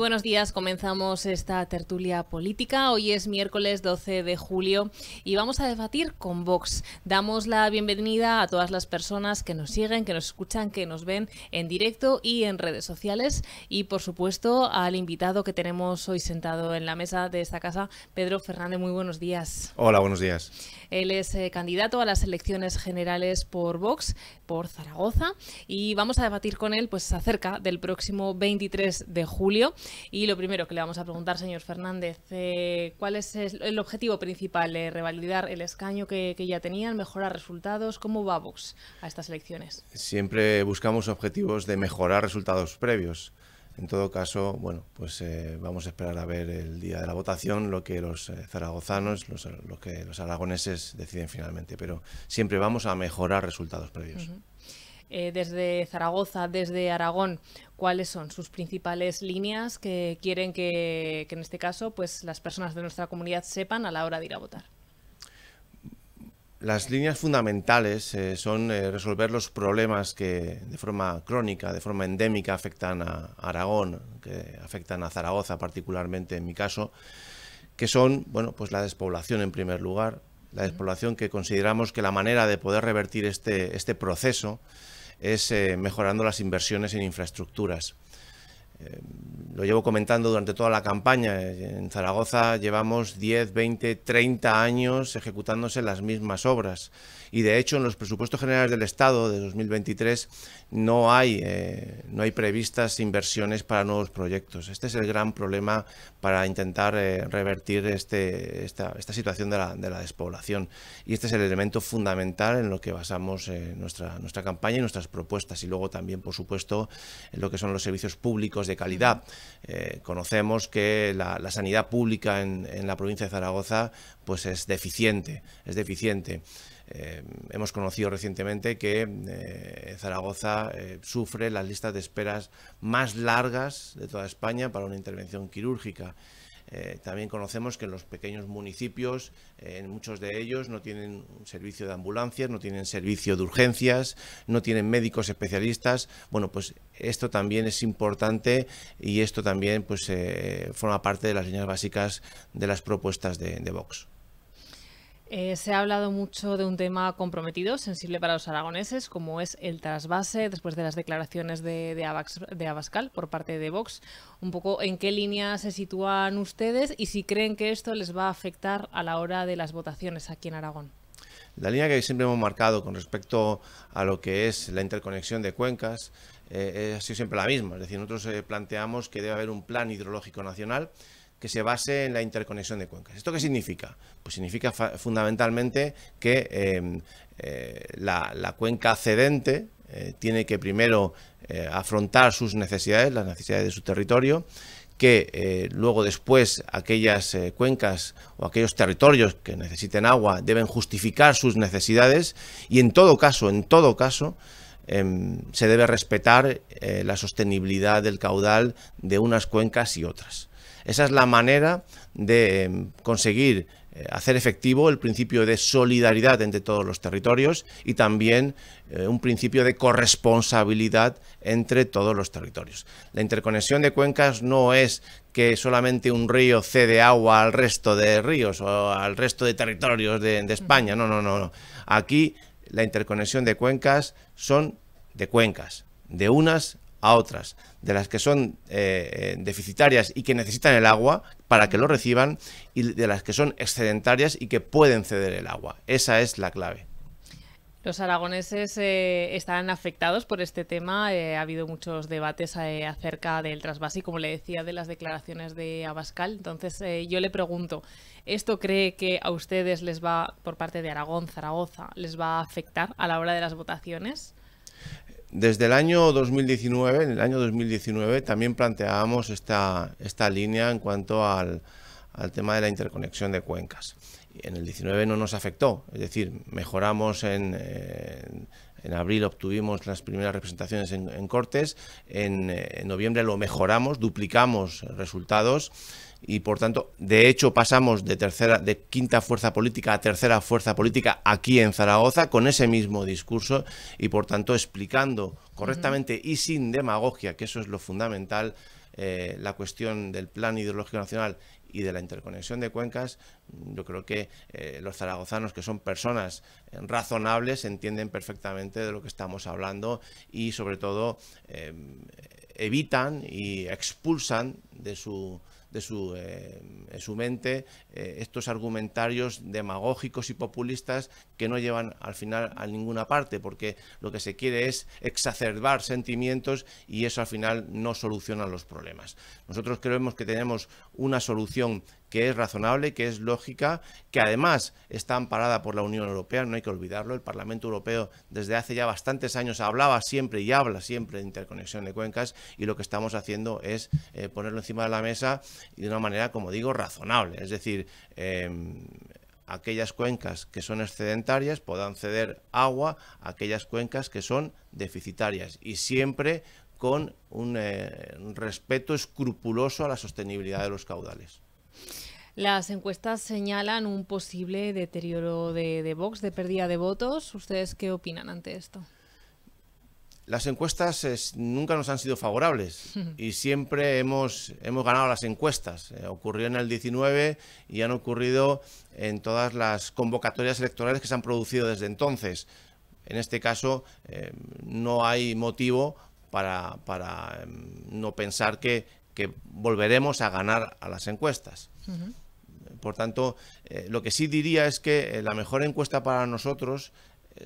buenos días, comenzamos esta tertulia política. Hoy es miércoles 12 de julio y vamos a debatir con Vox. Damos la bienvenida a todas las personas que nos siguen, que nos escuchan, que nos ven en directo y en redes sociales y por supuesto al invitado que tenemos hoy sentado en la mesa de esta casa, Pedro Fernández. Muy buenos días. Hola, buenos días. Él es candidato a las elecciones generales por Vox, por Zaragoza, y vamos a debatir con él pues acerca del próximo 23 de julio. Y lo primero que le vamos a preguntar, señor Fernández, ¿cuál es el objetivo principal? ¿Revalidar el escaño que ya tenían, mejorar resultados? ¿Cómo va Vox a estas elecciones? Siempre buscamos objetivos de mejorar resultados previos. En todo caso, bueno, pues vamos a esperar a ver el día de la votación lo que los zaragozanos, lo que los aragoneses deciden finalmente, pero siempre vamos a mejorar resultados previos. Desde Zaragoza, desde Aragón, ¿cuáles son sus principales líneas que quieren que en este caso pues las personas de nuestra comunidad sepan a la hora de ir a votar? Las líneas fundamentales son resolver los problemas que de forma crónica, de forma endémica afectan a Aragón, que afectan a Zaragoza particularmente en mi caso, que son, bueno, pues la despoblación en primer lugar, la despoblación que consideramos que la manera de poder revertir este proceso es mejorando las inversiones en infraestructuras. Lo llevo comentando durante toda la campaña. En Zaragoza llevamos 10, 20, 30 años ejecutándose las mismas obras y de hecho en los presupuestos generales del Estado de 2023 no hay previstas inversiones para nuevos proyectos. Este es el gran problema para intentar revertir esta situación de la despoblación, y este es el elemento fundamental en lo que basamos nuestra campaña y nuestras propuestas, y luego también, por supuesto, en lo que son los servicios públicos de calidad. Conocemos que la sanidad pública en la provincia de Zaragoza pues es deficiente. Hemos conocido recientemente que Zaragoza sufre las listas de esperas más largas de toda España para una intervención quirúrgica. También conocemos que en los pequeños municipios, en muchos de ellos, no tienen un servicio de ambulancias, no tienen servicio de urgencias, no tienen médicos especialistas. Bueno, pues esto también es importante y esto también pues forma parte de las líneas básicas de las propuestas de Vox. Se ha hablado mucho de un tema comprometido, sensible para los aragoneses, como es el trasvase, después de las declaraciones de Abascal por parte de Vox. Un poco en qué línea se sitúan ustedes y si creen que esto les va a afectar a la hora de las votaciones aquí en Aragón. La línea que siempre hemos marcado con respecto a lo que es la interconexión de cuencas ha sido siempre la misma. Es decir, nosotros planteamos que debe haber un plan hidrológico nacional que se base en la interconexión de cuencas. ¿Esto qué significa? Pues significa fundamentalmente que la cuenca cedente tiene que primero afrontar sus necesidades, las necesidades de su territorio, que luego después aquellas cuencas o aquellos territorios que necesiten agua deben justificar sus necesidades y en todo caso, se debe respetar la sostenibilidad del caudal de unas cuencas y otras. Esa es la manera de conseguir hacer efectivo el principio de solidaridad entre todos los territorios y también un principio de corresponsabilidad entre todos los territorios. La interconexión de cuencas no es que solamente un río cede agua al resto de ríos o al resto de territorios de España. No. Aquí la interconexión de cuencas son de cuencas, de unas a otras, de las que son deficitarias y que necesitan el agua para que lo reciban, y de las que son excedentarias y que pueden ceder el agua. Esa es la clave. Los aragoneses están afectados por este tema. Ha habido muchos debates acerca del trasvase y, como le decía, de las declaraciones de Abascal. Entonces, yo le pregunto, ¿esto cree que a ustedes les va, por parte de Aragón, Zaragoza, les va a afectar a la hora de las votaciones? Desde el año 2019, en el año 2019 también planteábamos esta línea en cuanto al tema de la interconexión de cuencas. En el 19 no nos afectó, es decir, mejoramos en abril, obtuvimos las primeras representaciones en Cortes, en noviembre lo mejoramos, duplicamos resultados y por tanto, de hecho, pasamos de quinta fuerza política a tercera fuerza política aquí en Zaragoza con ese mismo discurso y por tanto explicando correctamente y sin demagogia, que eso es lo fundamental, la cuestión del Plan Hidrológico Nacional y de la interconexión de cuencas, yo creo que los zaragozanos, que son personas razonables, entienden perfectamente de lo que estamos hablando y sobre todo evitan y expulsan de su mente estos argumentarios demagógicos y populistas que no llevan al final a ninguna parte, porque lo que se quiere es exacerbar sentimientos y eso al final no soluciona los problemas. Nosotros creemos que tenemos una solución que es razonable, que es lógica, que además está amparada por la Unión Europea, no hay que olvidarlo. El Parlamento Europeo desde hace ya bastantes años hablaba siempre y habla siempre de interconexión de cuencas, y lo que estamos haciendo es ponerlo encima de la mesa y de una manera, como digo, razonable. Es decir, aquellas cuencas que son excedentarias puedan ceder agua a aquellas cuencas que son deficitarias, y siempre con un respeto escrupuloso a la sostenibilidad de los caudales. Las encuestas señalan un posible deterioro de Vox, de pérdida de votos. ¿Ustedes qué opinan ante esto? Las encuestas nunca nos han sido favorables y siempre hemos ganado las encuestas. Ocurrió en el 19 y han ocurrido en todas las convocatorias electorales que se han producido desde entonces. En este caso no hay motivo para no pensar que volveremos a ganar a las encuestas. Por tanto, lo que sí diría es que la mejor encuesta para nosotros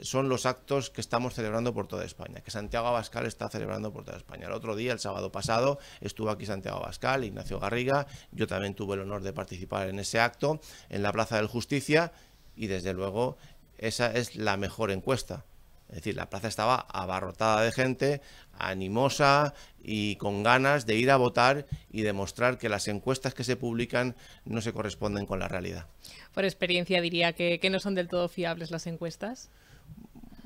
son los actos que estamos celebrando por toda España, que Santiago Abascal está celebrando por toda España. El otro día, el sábado pasado, estuvo aquí Santiago Abascal, Ignacio Garriga, yo también tuve el honor de participar en ese acto en la Plaza del Justicia, y desde luego esa es la mejor encuesta. Es decir, la plaza estaba abarrotada de gente, animosa y con ganas de ir a votar y demostrar que las encuestas que se publican no se corresponden con la realidad. Por experiencia diría que no son del todo fiables las encuestas.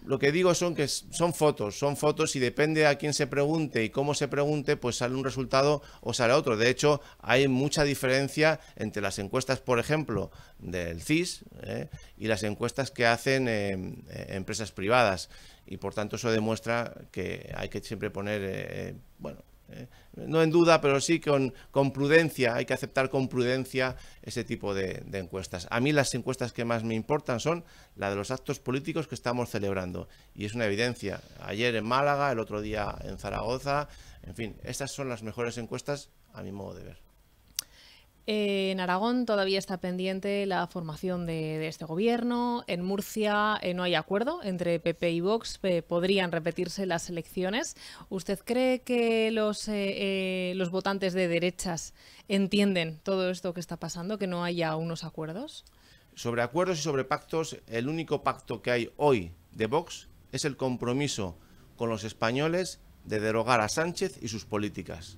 Lo que digo son que son fotos y depende a quién se pregunte y cómo se pregunte, pues sale un resultado o sale otro. De hecho, hay mucha diferencia entre las encuestas, por ejemplo, del CIS y las encuestas que hacen empresas privadas. Y por tanto eso demuestra que hay que siempre poner, no en duda, pero sí con prudencia, hay que aceptar con prudencia ese tipo de encuestas. A mí las encuestas que más me importan son la de los actos políticos que estamos celebrando, y es una evidencia. Ayer en Málaga, el otro día en Zaragoza, en fin, estas son las mejores encuestas a mi modo de ver. En Aragón todavía está pendiente la formación de este gobierno. En Murcia no hay acuerdo entre PP y Vox. Podrían repetirse las elecciones. ¿Usted cree que los votantes de derechas entienden todo esto que está pasando, que no haya unos acuerdos? Sobre acuerdos y sobre pactos, el único pacto que hay hoy de Vox es el compromiso con los españoles de derogar a Sánchez y sus políticas.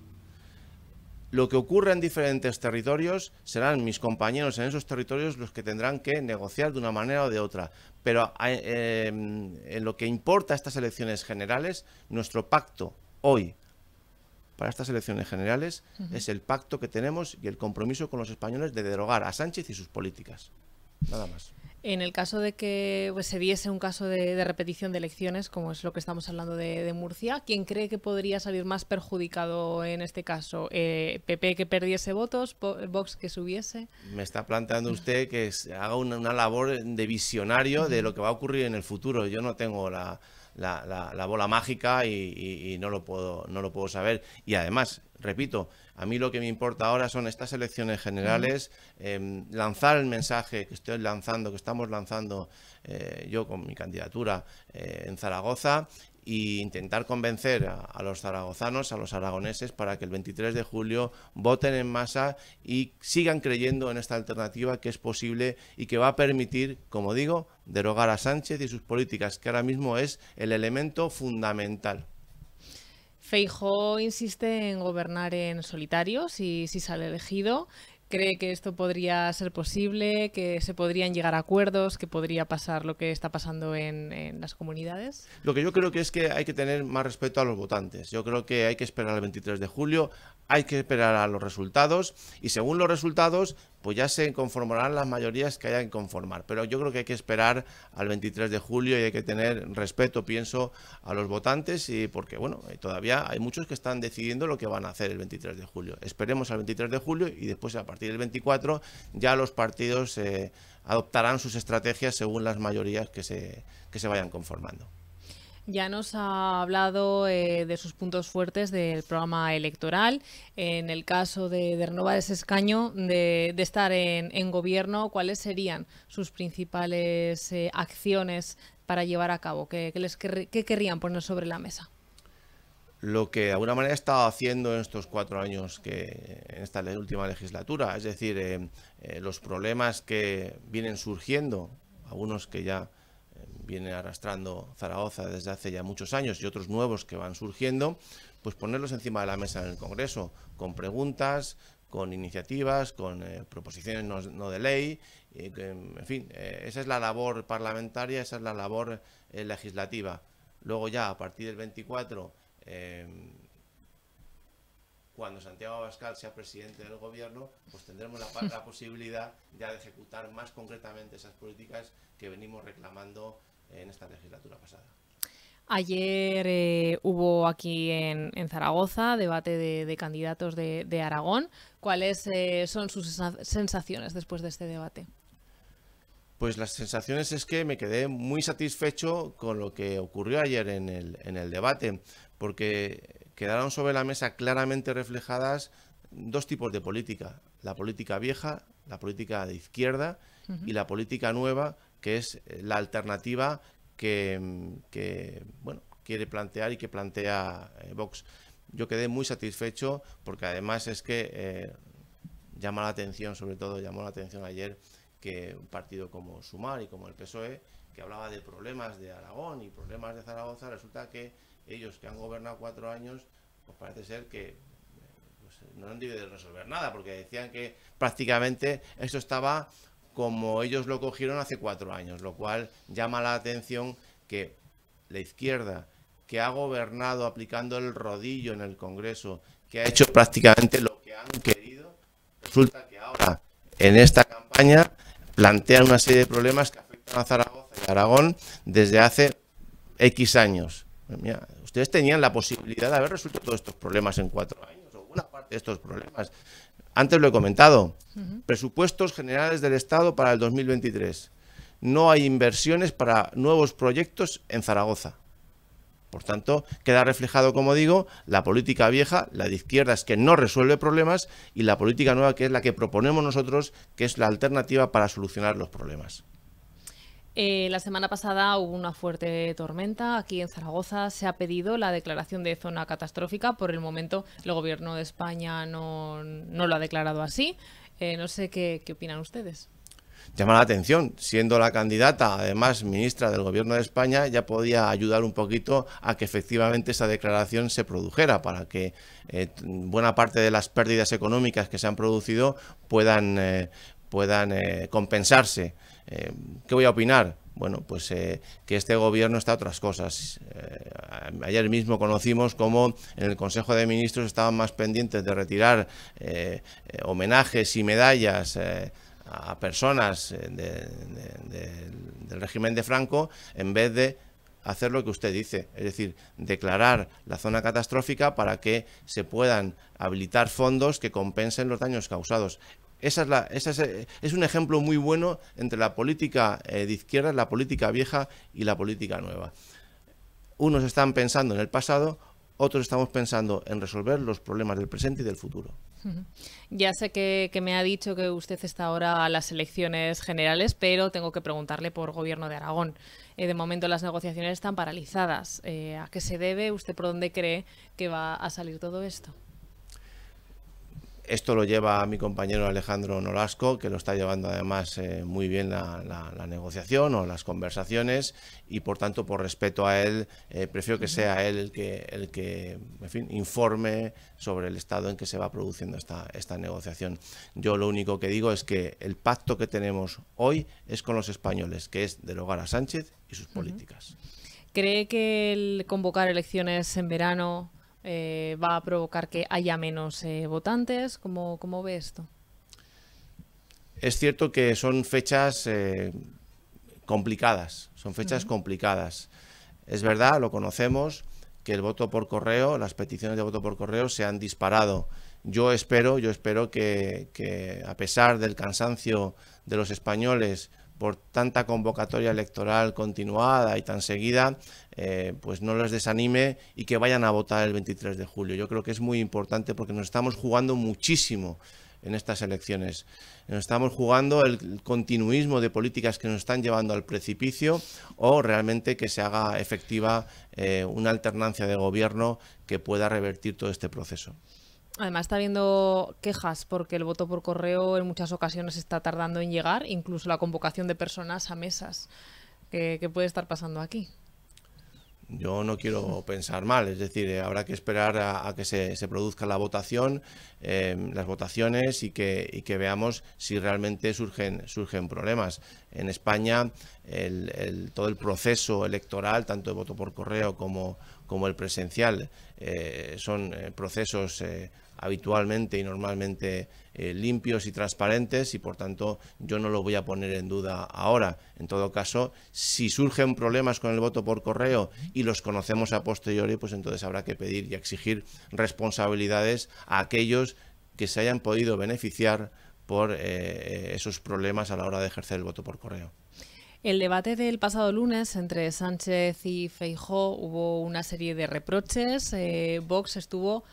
Lo que ocurra en diferentes territorios serán mis compañeros en esos territorios los que tendrán que negociar de una manera o de otra. Pero en lo que importa a estas elecciones generales, nuestro pacto hoy para estas elecciones generales es el pacto que tenemos y el compromiso con los españoles de derogar a Sánchez y sus políticas. Nada más. En el caso de que se diese un caso de repetición de elecciones, como es lo que estamos hablando de Murcia, ¿quién cree que podría salir más perjudicado en este caso? ¿PP que perdiese votos? ¿Vox que subiese? Me está planteando usted que haga una labor de visionario de lo que va a ocurrir en el futuro. Yo no tengo la bola mágica y no lo puedo saber. Y además, repito, a mí lo que me importa ahora son estas elecciones generales, lanzar el mensaje que estamos lanzando yo con mi candidatura en Zaragoza, e intentar convencer a los zaragozanos, a los aragoneses, para que el 23 de julio voten en masa y sigan creyendo en esta alternativa que es posible y que va a permitir, como digo, derogar a Sánchez y sus políticas, que ahora mismo es el elemento fundamental. Feijóo insiste en gobernar en solitario si sale elegido. ¿Cree que esto podría ser posible, que se podrían llegar a acuerdos, que podría pasar lo que está pasando en las comunidades? Lo que yo creo que es que hay que tener más respeto a los votantes. Yo creo que hay que esperar al 23 de julio, hay que esperar a los resultados y según los resultados, pues ya se conformarán las mayorías que hayan que conformar. Pero yo creo que hay que esperar al 23 de julio y hay que tener respeto, pienso, a los votantes, y porque, bueno, todavía hay muchos que están decidiendo lo que van a hacer el 23 de julio. Esperemos al 23 de julio y después, a partir del 24, ya los partidos adoptarán sus estrategias según las mayorías que se vayan conformando. Ya nos ha hablado de sus puntos fuertes del programa electoral. En el caso de renovar ese escaño, de estar en gobierno, ¿cuáles serían sus principales acciones para llevar a cabo? ¿Qué querrían poner sobre la mesa? Lo que de alguna manera he estado haciendo en estos 4 años, en esta última legislatura, es decir, los problemas que vienen surgiendo, algunos que ya viene arrastrando Zaragoza desde hace ya muchos años y otros nuevos que van surgiendo, pues ponerlos encima de la mesa en el Congreso, con preguntas, con iniciativas, con proposiciones no de ley, en fin, esa es la labor parlamentaria, esa es la labor legislativa. Luego ya, a partir del 24, cuando Santiago Abascal sea presidente del gobierno, pues tendremos la posibilidad ya de ejecutar más concretamente esas políticas que venimos reclamando en esta legislatura pasada. Ayer hubo aquí en Zaragoza debate de candidatos de Aragón. ¿Cuáles son sus sensaciones después de este debate? Pues las sensaciones es que me quedé muy satisfecho con lo que ocurrió ayer en el debate, porque quedaron sobre la mesa claramente reflejadas dos tipos de política: la política vieja, la política de izquierda, y la política nueva, que es la alternativa que bueno, quiere plantear y que plantea Vox. Yo quedé muy satisfecho porque además es que llama la atención, sobre todo llamó la atención ayer, que un partido como Sumar y como el PSOE, que hablaba de problemas de Aragón y problemas de Zaragoza, resulta que ellos, que han gobernado 4 años, pues parece ser que pues no han debido de resolver nada, porque decían que prácticamente esto estaba como ellos lo cogieron hace 4 años, lo cual llama la atención que la izquierda, que ha gobernado aplicando el rodillo en el Congreso, que ha hecho prácticamente lo que han querido, resulta que ahora, en esta campaña, plantean una serie de problemas que afectan a Zaragoza y a Aragón desde hace X años. Mira, ustedes tenían la posibilidad de haber resuelto todos estos problemas en 4 años, o buena parte de estos problemas. Antes lo he comentado, presupuestos generales del Estado para el 2023. No hay inversiones para nuevos proyectos en Zaragoza. Por tanto, queda reflejado, como digo, la política vieja, la de izquierdas, que no resuelve problemas, y la política nueva, que es la que proponemos nosotros, que es la alternativa para solucionar los problemas. La semana pasada hubo una fuerte tormenta aquí en Zaragoza. Se ha pedido la declaración de zona catastrófica. Por el momento el gobierno de España no lo ha declarado así. No sé qué opinan ustedes. Llama la atención, siendo la candidata, además ministra del Gobierno de España, ya podía ayudar un poquito a que efectivamente esa declaración se produjera, para que buena parte de las pérdidas económicas que se han producido puedan compensarse. ¿Qué voy a opinar? Bueno, pues que este gobierno está a otras cosas. Ayer mismo conocimos cómo en el Consejo de Ministros estaban más pendientes de retirar homenajes y medallas a personas del régimen de Franco, en vez de hacer lo que usted dice, es decir, declarar la zona catastrófica para que se puedan habilitar fondos que compensen los daños causados. Es un ejemplo muy bueno entre la política de izquierda, la política vieja y la política nueva. Unos están pensando en el pasado, otros estamos pensando en resolver los problemas del presente y del futuro. Ya sé que me ha dicho que usted está ahora a las elecciones generales, pero tengo que preguntarle por Gobierno de Aragón. De momento las negociaciones están paralizadas. ¿A qué se debe? ¿Usted por dónde cree que va a salir todo esto? Esto lo lleva a mi compañero Alejandro Nolasco, que lo está llevando además muy bien la negociación o las conversaciones, y por tanto, por respeto a él, prefiero que sea él el que en fin, informe sobre el estado en que se va produciendo esta negociación. Yo lo único que digo es que el pacto que tenemos hoy es con los españoles, que es derogar a Sánchez y sus políticas. ¿Cree que el convocar elecciones en verano va a provocar que haya menos votantes? ¿Cómo ve esto? es cierto que son fechas complicadas, son fechas complicadas. Es verdad, lo conocemos, que el voto por correo, las peticiones de voto por correo se han disparado. Yo espero que a pesar del cansancio de los españoles por tanta convocatoria electoral continuada y tan seguida, pues no les desanime y que vayan a votar el 23 de julio. Yo creo que es muy importante porque nos estamos jugando muchísimo en estas elecciones. Nos estamos jugando el continuismo de políticas que nos están llevando al precipicio o realmente que se haga efectiva una alternancia de gobierno que pueda revertir todo este proceso. Además está habiendo quejas porque el voto por correo en muchas ocasiones está tardando en llegar, incluso la convocación de personas a mesas. ¿Qué puede estar pasando aquí? Yo no quiero pensar mal, es decir, habrá que esperar a que se produzca la votación, las votaciones y que veamos si realmente surgen problemas. En España todo el proceso electoral, tanto de voto por correo como el presencial, son procesos habitualmente y normalmente limpios y transparentes y por tanto yo no lo voy a poner en duda ahora. En todo caso, si surgen problemas con el voto por correo y los conocemos a posteriori, pues entonces habrá que pedir y exigir responsabilidades a aquellos que se hayan podido beneficiar por esos problemas a la hora de ejercer el voto por correo. El debate del pasado lunes entre Sánchez y Feijóo hubo una serie de reproches. Vox estuvo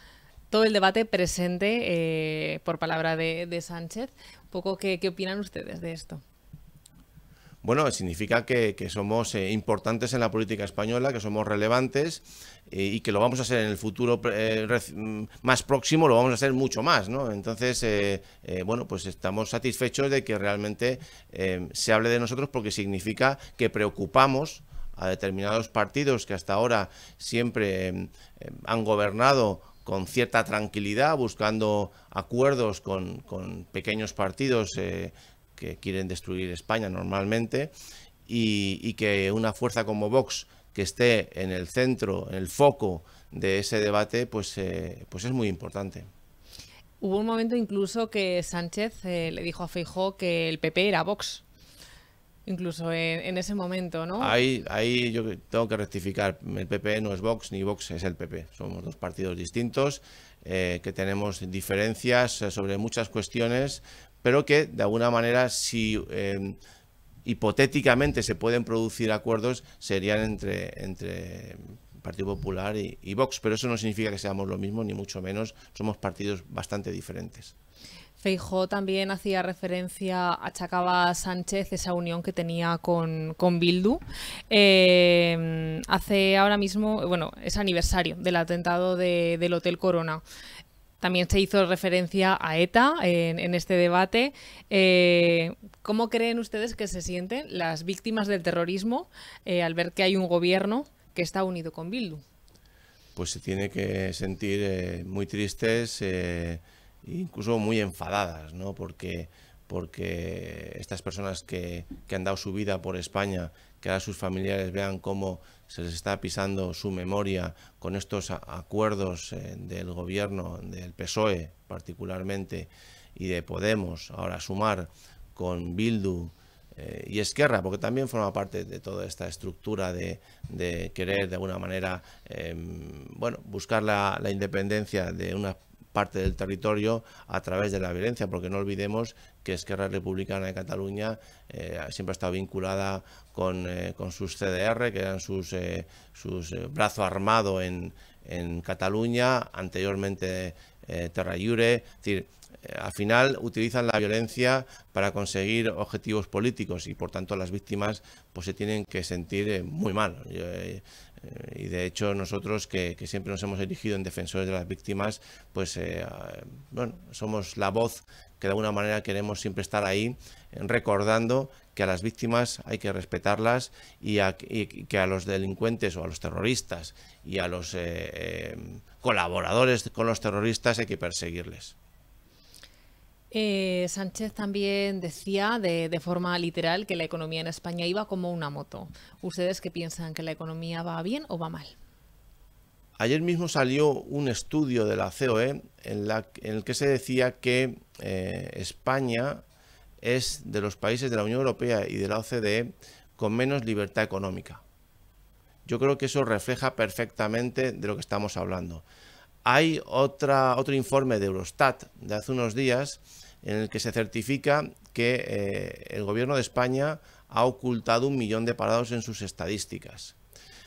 todo el debate presente por palabra de Sánchez. Un poco, ¿qué opinan ustedes de esto? Bueno, significa que somos importantes en la política española, que somos relevantes y que lo vamos a ser en el futuro más próximo, lo vamos a hacer mucho más, ¿no? Entonces, bueno, pues estamos satisfechos de que realmente se hable de nosotros porque significa que preocupamos a determinados partidos que hasta ahora siempre han gobernado con cierta tranquilidad, buscando acuerdos con pequeños partidos que quieren destruir España normalmente, y que una fuerza como Vox, que esté en el centro, en el foco de ese debate, pues es muy importante. Hubo un momento incluso que Sánchez le dijo a Feijóo que el PP era Vox. Incluso en ese momento, ¿no? Ahí yo tengo que rectificar. El PP no es Vox, ni Vox es el PP. Somos dos partidos distintos, que tenemos diferencias sobre muchas cuestiones, pero que de alguna manera, si hipotéticamente se pueden producir acuerdos, serían entre Partido Popular y Vox. Pero eso no significa que seamos lo mismo, ni mucho menos. Somos partidos bastante diferentes. Feijóo también hacía referencia, achacaba a Sánchez esa unión que tenía con Bildu. Hace ahora mismo, bueno, es aniversario del atentado del Hotel Corona. También se hizo referencia a ETA en este debate. ¿Cómo creen ustedes que se sienten las víctimas del terrorismo al ver que hay un gobierno que está unido con Bildu? Pues se tiene que sentir muy tristes, incluso muy enfadadas, ¿no? Porque estas personas que han dado su vida por España, que ahora sus familiares vean cómo se les está pisando su memoria con estos acuerdos del gobierno, del PSOE particularmente, y de Podemos, ahora sumar con Bildu y Esquerra, porque también forma parte de toda esta estructura de querer de alguna manera bueno, buscar la independencia de una parte del territorio a través de la violencia, porque no olvidemos que Esquerra Republicana de Cataluña siempre ha estado vinculada con sus CDR, que eran sus brazo armado en Cataluña, anteriormente Terra Lliure. Es decir, al final utilizan la violencia para conseguir objetivos políticos y por tanto las víctimas pues se tienen que sentir muy mal. Y de hecho nosotros que siempre nos hemos erigido en defensores de las víctimas, pues bueno, somos la voz que de alguna manera queremos siempre estar ahí recordando que a las víctimas hay que respetarlas y que a los delincuentes o a los terroristas y a los colaboradores con los terroristas hay que perseguirles. Sánchez también decía de forma literal que la economía en España iba como una moto. ¿Ustedes qué piensan? ¿Que la economía va bien o va mal? Ayer mismo salió un estudio de la COE en el que se decía que España es de los países de la Unión Europea y de la OCDE con menos libertad económica. Yo creo que eso refleja perfectamente de lo que estamos hablando. Hay otro informe de Eurostat de hace unos días en el que se certifica que el gobierno de España ha ocultado 1 millón de parados en sus estadísticas.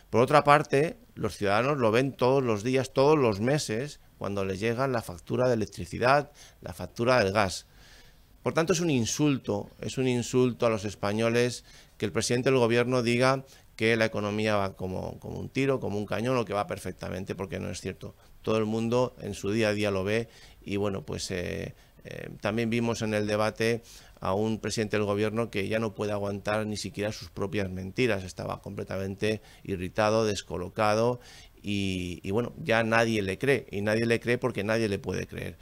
Por otra parte, los ciudadanos lo ven todos los días, todos los meses, cuando les llega la factura de electricidad, la factura del gas. Por tanto, es un insulto a los españoles que el presidente del gobierno diga que la economía va como un tiro, como un cañón, o que va perfectamente, porque no es cierto. Todo el mundo en su día a día lo ve y bueno, pues también vimos en el debate a un presidente del gobierno que ya no puede aguantar ni siquiera sus propias mentiras. Estaba completamente irritado, descolocado y bueno, ya nadie le cree, y nadie le cree porque nadie le puede creer.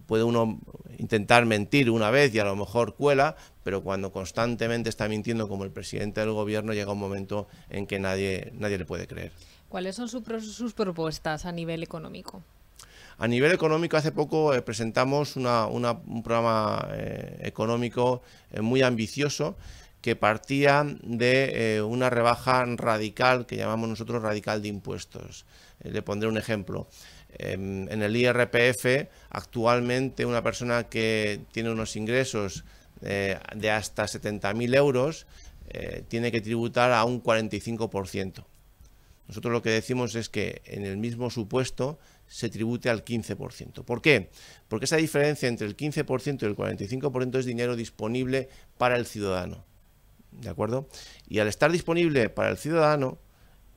Puede uno intentar mentir una vez y a lo mejor cuela, pero cuando constantemente está mintiendo como el presidente del gobierno, llega un momento en que nadie le puede creer. ¿Cuáles son sus propuestas a nivel económico? A nivel económico, hace poco presentamos un programa económico muy ambicioso que partía de una rebaja radical, que llamamos nosotros radical de impuestos. Le pondré un ejemplo. En el IRPF, actualmente una persona que tiene unos ingresos de hasta 70.000 euros tiene que tributar a un 45%. Nosotros lo que decimos es que en el mismo supuesto se tribute al 15%. ¿Por qué? Porque esa diferencia entre el 15% y el 45% es dinero disponible para el ciudadano. ¿De acuerdo? Y al estar disponible para el ciudadano,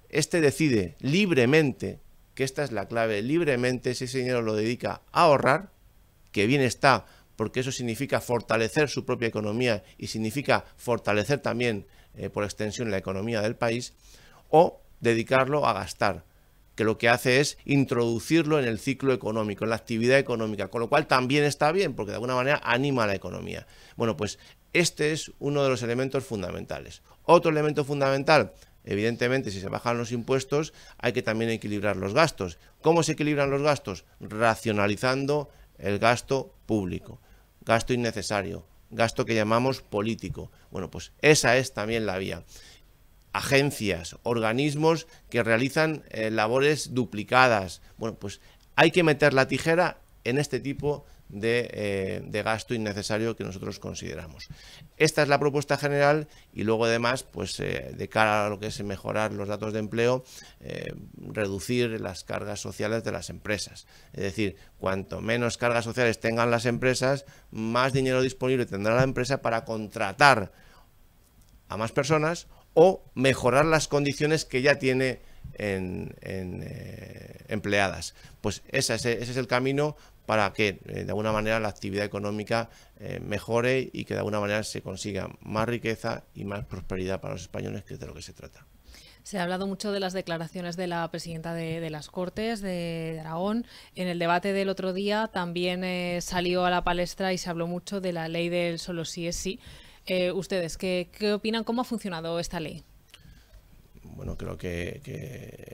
este decide libremente, que esta es la clave, libremente si ese dinero lo dedica a ahorrar, que bien está, porque eso significa fortalecer su propia economía y significa fortalecer también, por extensión, la economía del país, o dedicarlo a gastar, que lo que hace es introducirlo en el ciclo económico, en la actividad económica, con lo cual también está bien, porque de alguna manera anima a la economía. Bueno, pues este es uno de los elementos fundamentales. Otro elemento fundamental, evidentemente, si se bajan los impuestos, hay que también equilibrar los gastos. ¿Cómo se equilibran los gastos? Racionalizando el gasto público, gasto innecesario, gasto que llamamos político. Bueno, pues esa es también la vía. Agencias, organismos que realizan labores duplicadas. Bueno, pues hay que meter la tijera en este tipo de gasto innecesario que nosotros consideramos. Esta es la propuesta general y luego además, pues de cara a lo que es mejorar los datos de empleo, reducir las cargas sociales de las empresas. Es decir, cuanto menos cargas sociales tengan las empresas, más dinero disponible tendrá la empresa para contratar a más personas o mejorar las condiciones que ya tiene empleadas. Pues ese es el camino para que de alguna manera la actividad económica mejore y que de alguna manera se consiga más riqueza y más prosperidad para los españoles, que es de lo que se trata. Se ha hablado mucho de las declaraciones de la presidenta de las Cortes de Aragón. En el debate del otro día también salió a la palestra y se habló mucho de la ley del solo sí es sí. ¿Ustedes qué opinan? ¿Cómo ha funcionado esta ley? Bueno, creo que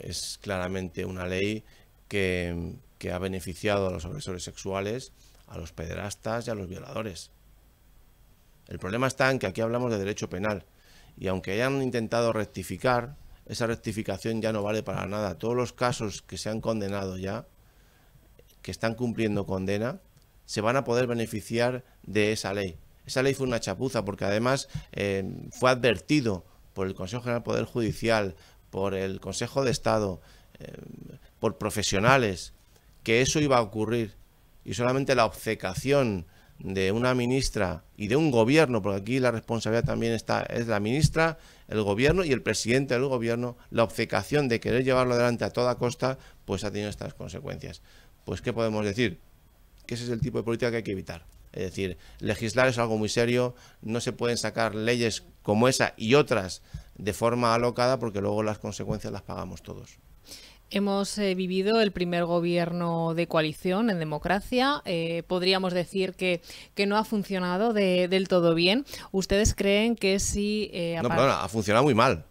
es claramente una ley que ha beneficiado a los agresores sexuales, a los pederastas y a los violadores. El problema está en que aquí hablamos de derecho penal y aunque hayan intentado rectificar, esa rectificación ya no vale para nada. Todos los casos que se han condenado ya, que están cumpliendo condena, se van a poder beneficiar de esa ley. Esa ley fue una chapuza porque además fue advertido por el Consejo General del Poder Judicial, por el Consejo de Estado, por profesionales, que eso iba a ocurrir. Y solamente la obcecación de una ministra y de un gobierno, porque aquí la responsabilidad también es la ministra, el gobierno y el presidente del gobierno, la obcecación de querer llevarlo adelante a toda costa, pues ha tenido estas consecuencias. Pues ¿qué podemos decir? Que ese es el tipo de política que hay que evitar. Es decir, legislar es algo muy serio, no se pueden sacar leyes como esa y otras de forma alocada porque luego las consecuencias las pagamos todos. Hemos vivido el primer gobierno de coalición en democracia. Podríamos decir que no ha funcionado del todo bien. ¿Ustedes creen que sí? No, perdona, ha funcionado muy mal.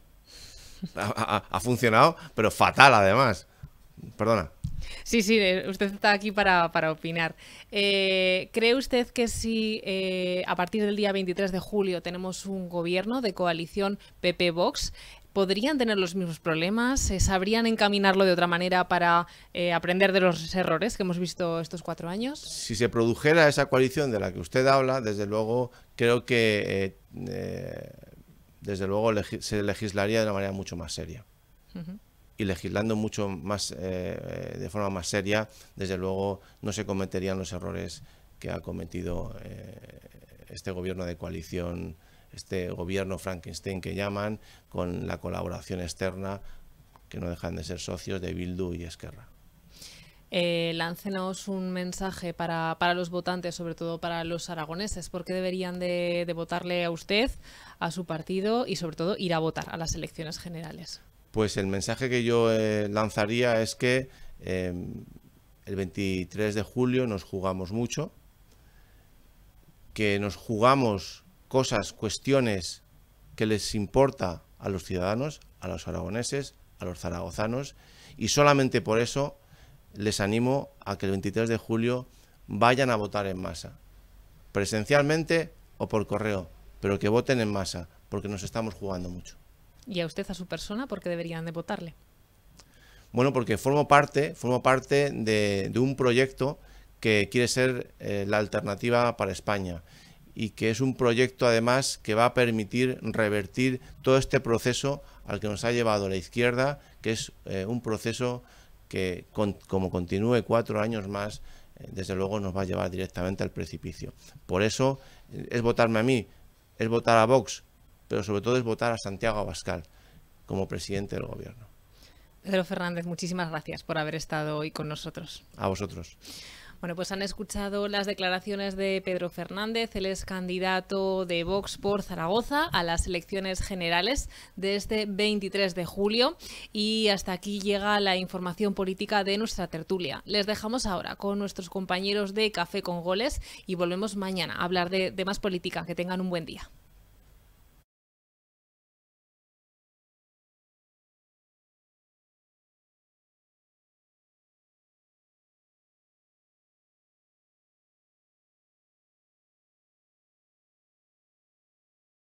Ha funcionado, pero fatal además. Perdona. Sí, sí, usted está aquí para opinar. ¿Cree usted que si a partir del día 23 de julio tenemos un gobierno de coalición PP-Vox, podrían tener los mismos problemas? ¿Sabrían encaminarlo de otra manera para aprender de los errores que hemos visto estos 4 años? Si se produjera esa coalición de la que usted habla, desde luego creo que desde luego se legislaría de una manera mucho más seria. Y legislando mucho más de forma más seria, desde luego no se cometerían los errores que ha cometido este gobierno de coalición, este gobierno Frankenstein que llaman, con la colaboración externa, que no dejan de ser socios de Bildu y Esquerra. Láncenos un mensaje para los votantes, sobre todo para los aragoneses. ¿Por qué deberían de votarle a usted, a su partido y sobre todo ir a votar a las elecciones generales? Pues el mensaje que yo lanzaría es que el 23 de julio nos jugamos mucho, que nos jugamos cosas, cuestiones que les importa a los ciudadanos, a los aragoneses, a los zaragozanos, y solamente por eso les animo a que el 23 de julio vayan a votar en masa, presencialmente o por correo, pero que voten en masa, porque nos estamos jugando mucho. ¿Y a usted, a su persona, por qué deberían de votarle? Bueno, porque formo parte de un proyecto que quiere ser la alternativa para España, y que es un proyecto además que va a permitir revertir todo este proceso al que nos ha llevado la izquierda, que es un proceso que como continúe 4 años más, desde luego nos va a llevar directamente al precipicio. Por eso es votarme a mí, es votar a Vox, pero sobre todo es votar a Santiago Abascal como presidente del gobierno. Pedro Fernández, muchísimas gracias por haber estado hoy con nosotros. A vosotros. Bueno, pues han escuchado las declaraciones de Pedro Fernández. Él es candidato de Vox por Zaragoza a las elecciones generales de este 23 de julio. Y hasta aquí llega la información política de nuestra tertulia. Les dejamos ahora con nuestros compañeros de Café con Goles y volvemos mañana a hablar de más política. Que tengan un buen día.